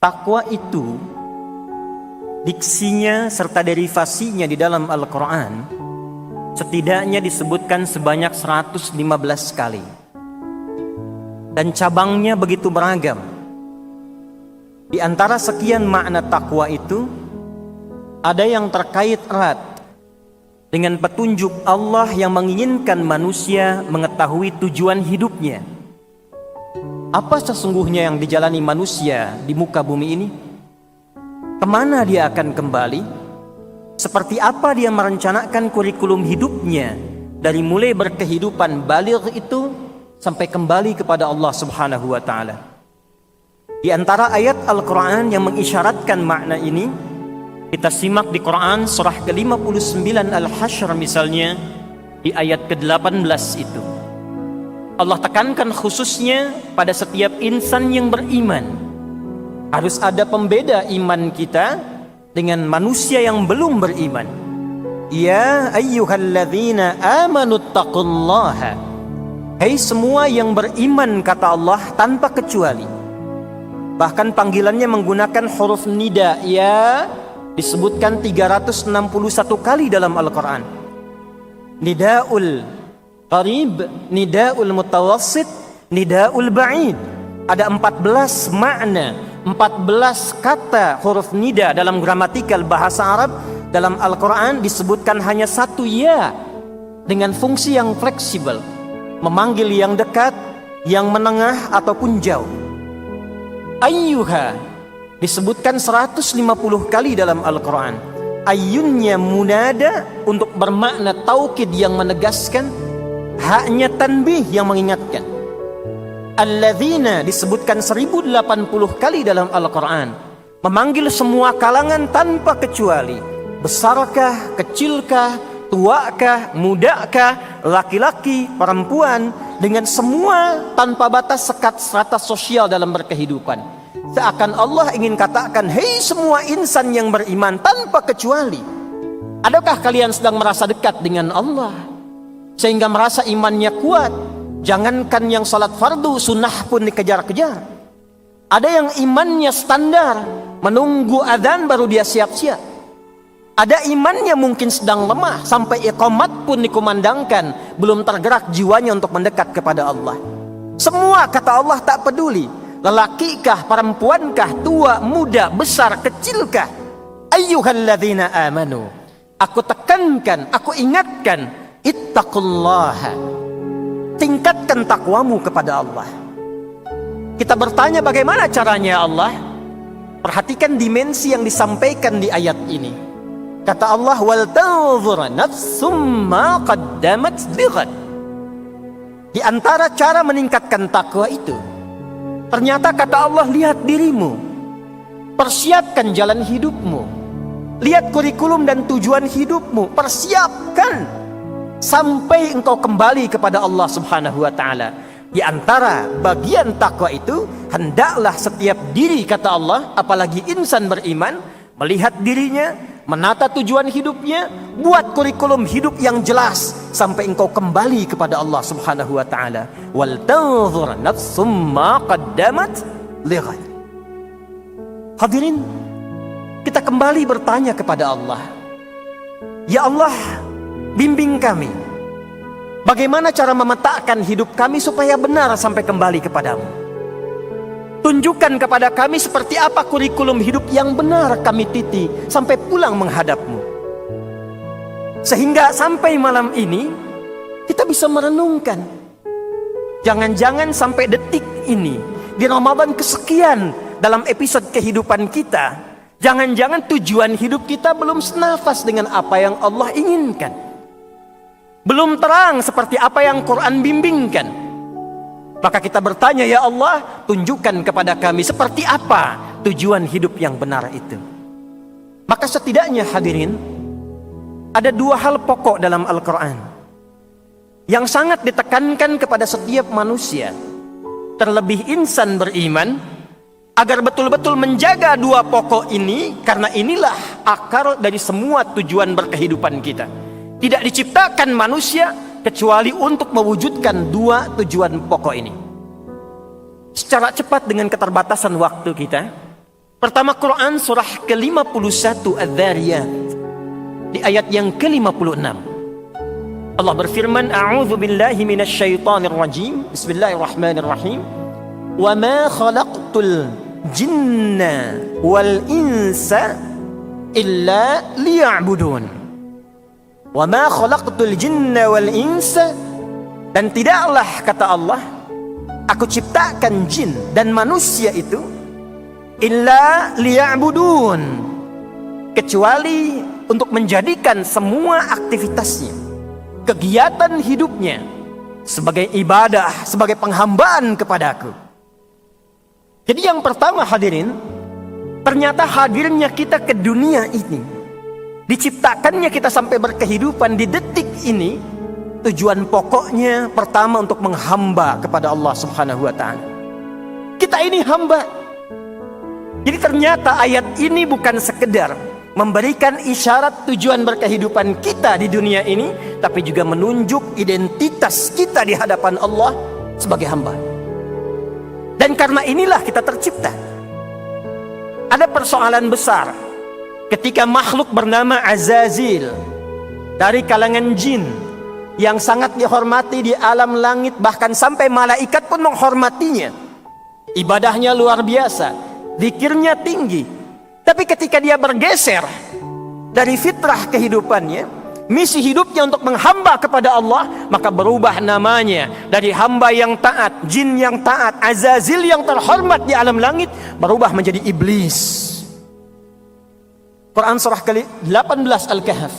Takwa itu diksinya serta derivasinya di dalam Al-Quran setidaknya disebutkan sebanyak 115 kali. Dan cabangnya begitu beragam. Di antara sekian makna takwa itu, ada yang terkait erat dengan petunjuk Allah yang menginginkan manusia mengetahui tujuan hidupnya. Apa sesungguhnya yang dijalani manusia di muka bumi ini? Kemana dia akan kembali? Seperti apa dia merencanakan kurikulum hidupnya dari mulai berkehidupan baligh itu sampai kembali kepada Allah Subhanahu wa taala. Di antara ayat Al-Quran yang mengisyaratkan makna ini, kita simak di Quran surah ke-59 Al-Hasyr misalnya, di ayat ke-18 itu. Allah tekankan khususnya pada setiap insan yang beriman. Harus ada pembeda iman kita dengan manusia yang belum beriman. Ya ayyuhalladzina amanu taqullaha. Hai semua yang beriman, kata Allah tanpa kecuali. Bahkan panggilannya menggunakan huruf nida, ya, disebutkan 361 kali dalam Al-Quran. Nidaul qarib, nidaul mutawassit, nidaul ba'id. Ada 14 makna, 14 kata huruf nida dalam gramatikal bahasa Arab. Dalam Al-Quran disebutkan hanya satu ya, dengan fungsi yang fleksibel, memanggil yang dekat, yang menengah ataupun jauh. Ayyuha disebutkan 150 kali dalam Al-Quran. Ayyunnya munada untuk bermakna taukid yang menegaskan, haknya tanbih yang mengingatkan. Alladzina disebutkan 1080 kali dalam Al-Quran, memanggil semua kalangan tanpa kecuali. Besarkah, kecilkah, tuakah, mudakah, laki-laki, perempuan, dengan semua tanpa batas sekat strata sosial dalam berkehidupan. Seakan Allah ingin katakan, hei semua insan yang beriman tanpa kecuali. Adakah kalian sedang merasa dekat dengan Allah sehingga merasa imannya kuat? Jangankan yang salat fardu, sunnah pun dikejar-kejar. Ada yang imannya standar, menunggu adzan baru dia siap-siap. Ada imannya mungkin sedang lemah, sampai iqamat pun dikumandangkan, belum tergerak jiwanya untuk mendekat kepada Allah. Semua, kata Allah, tak peduli. Lelakikah, perempuankah, tua, muda, besar, kecilkah. Ayyuhalladzina amanu. Aku tekankan, aku ingatkan, ittaqullaha. Tingkatkan takwamu kepada Allah. Kita bertanya bagaimana caranya Allah? Perhatikan dimensi yang disampaikan di ayat ini. Kata Allah, wal tanzur nafsum ma qaddamat lighad. Di antara cara meningkatkan takwa itu, ternyata kata Allah, lihat dirimu, persiapkan jalan hidupmu, lihat kurikulum dan tujuan hidupmu, persiapkan sampai engkau kembali kepada Allah Subhanahu wa taala. Di antara bagian takwa itu, hendaklah setiap diri, kata Allah, apalagi insan beriman, melihat dirinya, menata tujuan hidupnya, buat kurikulum hidup yang jelas sampai engkau kembali kepada Allah Subhanahu wa taala. Wal tanzur nafsum ma qaddamat lighad. Hadirin, kita kembali bertanya kepada Allah. Ya Allah, bimbing kami. Bagaimana cara memetakan hidup kami supaya benar sampai kembali kepadamu? Tunjukkan kepada kami seperti apa kurikulum hidup yang benar kami titi sampai pulang menghadapmu. Sehingga sampai malam ini kita bisa merenungkan. Jangan-jangan sampai detik ini, di Ramadan kesekian dalam episode kehidupan kita, jangan-jangan tujuan hidup kita belum senafas dengan apa yang Allah inginkan. Belum terang seperti apa yang Quran bimbingkan. Maka kita bertanya, ya Allah, tunjukkan kepada kami seperti apa tujuan hidup yang benar itu. Maka setidaknya hadirin, ada dua hal pokok dalam Al-Quran yang sangat ditekankan kepada setiap manusia, terlebih insan beriman, agar betul-betul menjaga dua pokok ini, karena inilah akar dari semua tujuan berkehidupan kita. Tidak diciptakan manusia kecuali untuk mewujudkan dua tujuan pokok ini. Secara cepat dengan keterbatasan waktu kita, Pertama Quran surah ke-51 Adz-Dzariyat di ayat yang ke-56. Allah berfirman, A'udzu billahi minasyaitonir rajim. Bismillahirrahmanirrahim. Wa ma khalaqtul jinna wal insa illa liya'budun. Wa ma khalaqtul jinna wal insa, dan tidaklah, kata Allah, aku ciptakan jin dan manusia itu illa liya'budun, kecuali untuk menjadikan semua aktivitasnya, kegiatan hidupnya sebagai ibadah, sebagai penghambaan kepadaku. Jadi yang pertama hadirin, ternyata hadirnya kita ke dunia ini, diciptakannya kita sampai berkehidupan di detik ini, tujuan pokoknya pertama untuk menghamba kepada Allah Subhanahu wa ta'ala. Kita ini hamba. Jadi ternyata ayat ini bukan sekedar memberikan isyarat tujuan berkehidupan kita di dunia ini, tapi juga menunjuk identitas kita di hadapan Allah sebagai hamba. Dan karena inilah kita tercipta. Ada persoalan besar ketika makhluk bernama Azazil dari kalangan jin yang sangat dihormati di alam langit, bahkan sampai malaikat pun menghormatinya. Ibadahnya luar biasa, zikirnya tinggi. Tapi ketika dia bergeser dari fitrah kehidupannya, misi hidupnya untuk menghamba kepada Allah, maka berubah namanya dari hamba yang taat, jin yang taat, Azazil yang terhormat di alam langit, berubah menjadi iblis. Quran surah ke-18 Al-Kahf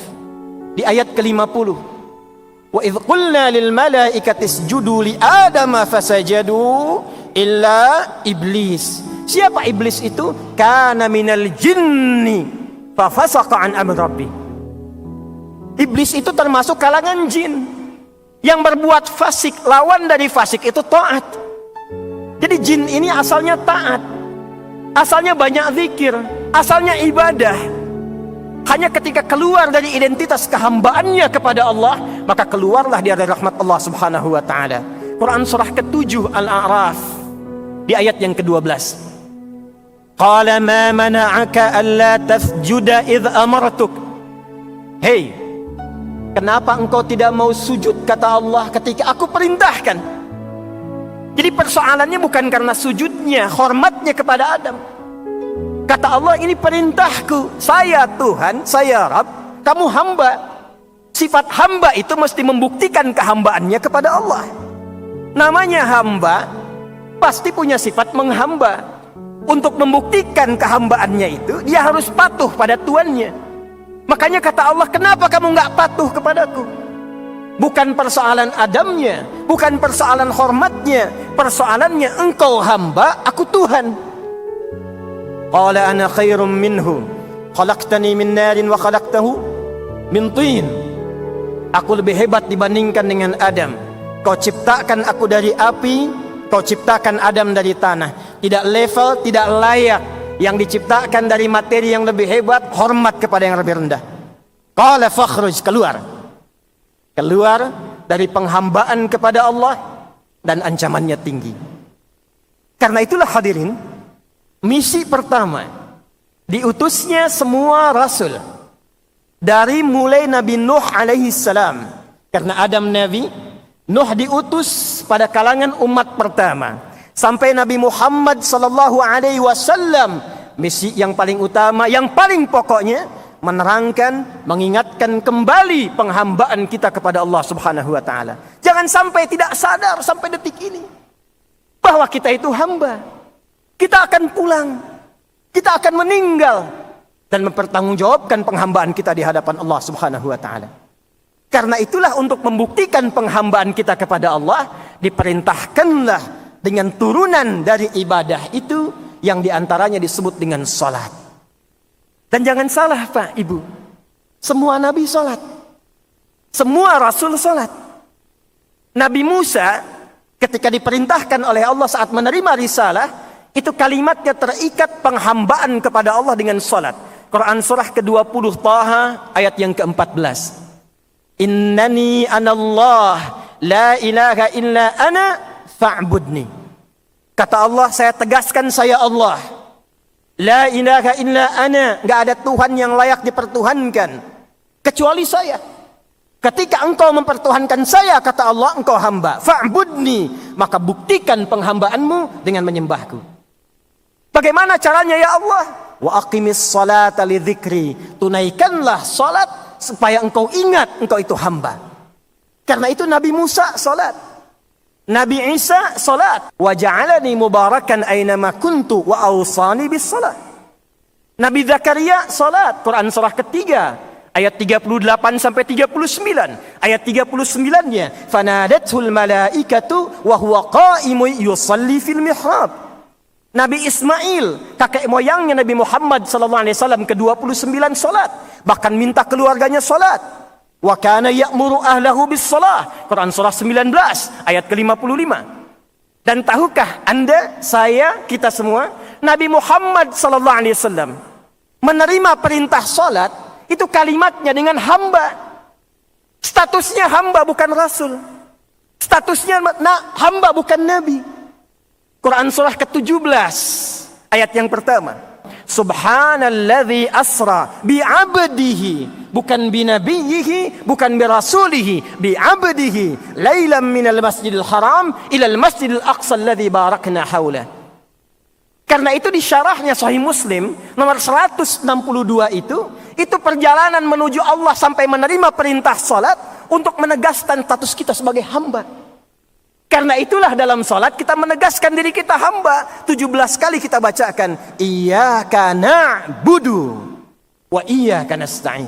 di ayat ke-50. Wa idh qulna lil malaikati isjudu li adama fasajadu illa iblis. Siapa iblis itu? Kana minal jinni fa fasaqa an amri rabbi. Iblis itu termasuk kalangan jin yang berbuat fasik. Lawan dari fasik itu taat. Jadi jin ini asalnya taat, asalnya banyak zikir, asalnya ibadah. Hanya ketika keluar dari identitas kehambaannya kepada Allah, maka keluarlah dia dari rahmat Allah Subhanahu wa ta'ala. Quran surah ke-7 Al-A'raf di ayat yang ke-12. Qala ma mana'aka alla tasjuda idh amartuk. Hei, kenapa engkau tidak mau sujud, kata Allah, ketika aku perintahkan? Jadi persoalannya bukan karena sujudnya, hormatnya kepada Adam. Kata Allah, ini perintahku, saya Tuhan, saya Rabb, kamu hamba. Sifat hamba itu mesti membuktikan kehambaannya kepada Allah. Namanya hamba pasti punya sifat menghamba. Untuk membuktikan kehambaannya itu, dia harus patuh pada tuannya. Makanya kata Allah, kenapa kamu nggak patuh kepadaku? Bukan persoalan Adamnya, bukan persoalan hormatnya, persoalannya engkau hamba, aku Tuhan. Qala ana khairum minhu khalaqtani min narin wa khalaqtahu min tin. Aku lebih hebat dibandingkan dengan Adam. Kau ciptakan aku dari api, kau ciptakan Adam dari tanah. Tidak level, tidak layak. Yang diciptakan dari materi yang lebih hebat, hormat kepada yang lebih rendah. Qala fakhruj, keluar. Keluar dari penghambaan kepada Allah, dan ancamannya tinggi. Karena itulah hadirin, misi pertama, diutusnya semua rasul. Dari mulai Nabi Nuh alaihi salam. Karena Adam Nabi, Nuh diutus pada kalangan umat pertama. Sampai Nabi Muhammad sallallahu alaihi wasallam, misi yang paling utama, yang paling pokoknya, menerangkan, mengingatkan kembali penghambaan kita kepada Allah Subhanahu wa ta'ala. Jangan sampai tidak sadar sampai detik ini bahwa kita itu hamba. Kita akan pulang, kita akan meninggal, dan mempertanggungjawabkan penghambaan kita di hadapan Allah Subhanahu wa ta'ala. Karena itulah, untuk membuktikan penghambaan kita kepada Allah, diperintahkanlah dengan turunan dari ibadah itu, yang diantaranya disebut dengan salat. Dan jangan salah Pak, Ibu, semua Nabi salat, semua Rasul salat. Nabi Musa ketika diperintahkan oleh Allah saat menerima risalah, itu kalimatnya terikat penghambaan kepada Allah dengan salat. Quran surah ke-20 Taha ayat yang ke-14. Innani anallah la ilaha illa ana fa'budni. Kata Allah, saya tegaskan, saya Allah, La ilaha illa ana, enggak ada Tuhan yang layak dipertuhankan kecuali saya. Ketika engkau mempertuhankan saya, kata Allah, engkau hamba. Fa'budni, maka buktikan penghambaanmu dengan menyembahku. Bagaimana caranya ya Allah? Wa aqimis salata li dzikri, tunaikanlah salat supaya engkau ingat engkau itu hamba. Karena itu Nabi Musa salat, Nabi Isa salat, wa ja'alani mubarakan aynama kuntu wa awsani bis salat. Nabi Zakaria salat, Quran surah ketiga ayat 38 sampai 39. Ayat 39-nya, fanadatul malaikatu wa huwa qa'imun yusalli fil mihrab. Nabi Ismail, kakek moyangnya Nabi Muhammad SAW, ke-29 salat, bahkan minta keluarganya salat. Wa kana ya'muru ahlahu bis salah, Quran surah 19 ayat ke-55. Dan tahukah Anda, saya, kita semua, Nabi Muhammad SAW menerima perintah salat itu kalimatnya dengan hamba. Statusnya hamba, bukan rasul. Statusnya hamba, bukan nabi. Quran surah ke-17 ayat yang pertama. Subhanalladzi asra bi'abdihi, bukan binabiyhi, bukan birasulihi, bi'abdihi lailan minal masjidil haram ilal masjidil aqsa alladzi barakna haulah. Karena itu di syarahnya Sahih Muslim nomor 162 itu perjalanan menuju Allah sampai menerima perintah salat untuk menegaskan status kita sebagai hamba. Karena itulah dalam salat kita menegaskan diri kita hamba. 17 kali kita bacakan, iyyaka na'budu wa iyyaka nasta'in.